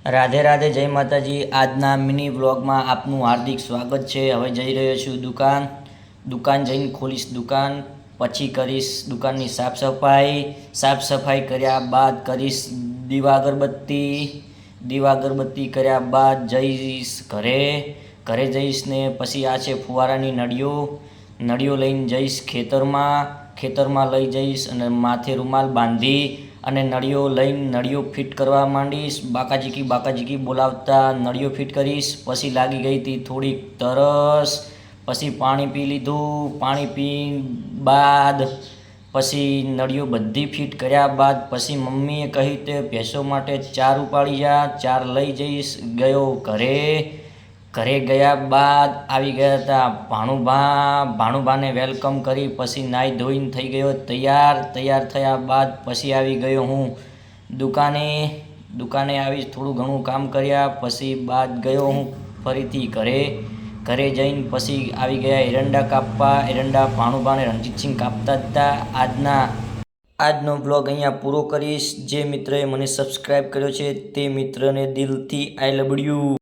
રાધે રાધે, જય માતાજી। આજના મિની વ્લોગમાં આપનું હાર્દિક સ્વાગત છે। હવે જઈ રહ્યો છું દુકાન જઈને ખોલીશ દુકાન, પછી કરીશ દુકાનની સાફ સફાઈ કર્યા બાદ કરીશ દીવા અગરબત્તી કર્યા બાદ જઈશ ઘરે જઈશ ને પછી આ છે ફુવારાની નળીઓ લઈને જઈશ ખેતરમાં લઈ જઈશ અને માથે રૂમાલ બાંધી અને નળીઓ લઈને નળીઓ ફિટ કરવા માંડીશ। બાકાજીકી બોલાવતા નળીઓ ફિટ કરીશ। પછી લાગી ગઈ હતી થોડીક તરસ, પછી પાણી પી લીધું। પાણી પી બાદ પછી નળીઓ બધી ફિટ કર્યા બાદ પછી મમ્મીએ કહી તે ભેંસો માટે ચાર ઉપાડી જા, ચાર લઈ જઈશ। ગયો ઘરે ગયા બાદ આવી ગયા હતા ભાણુભાને વેલકમ કરી પછી નાહી ધોઈને થઈ ગયો તૈયાર થયા બાદ પછી આવી ગયો હું દુકાને આવી થોડું ઘણું કામ કર્યા પછી બાદ ગયો હું ફરીથી ઘરે જઈને પછી આવી ગયા એરંડા ભાણુભાને રણજીતસિંહ કાપતા હતા। આજનો બ્લોગ અહીંયા પૂરો કરીશ। જે મિત્રએ મને સબસ્ક્રાઈબ કર્યો છે તે મિત્રને દિલથી આઈ લવ યુ।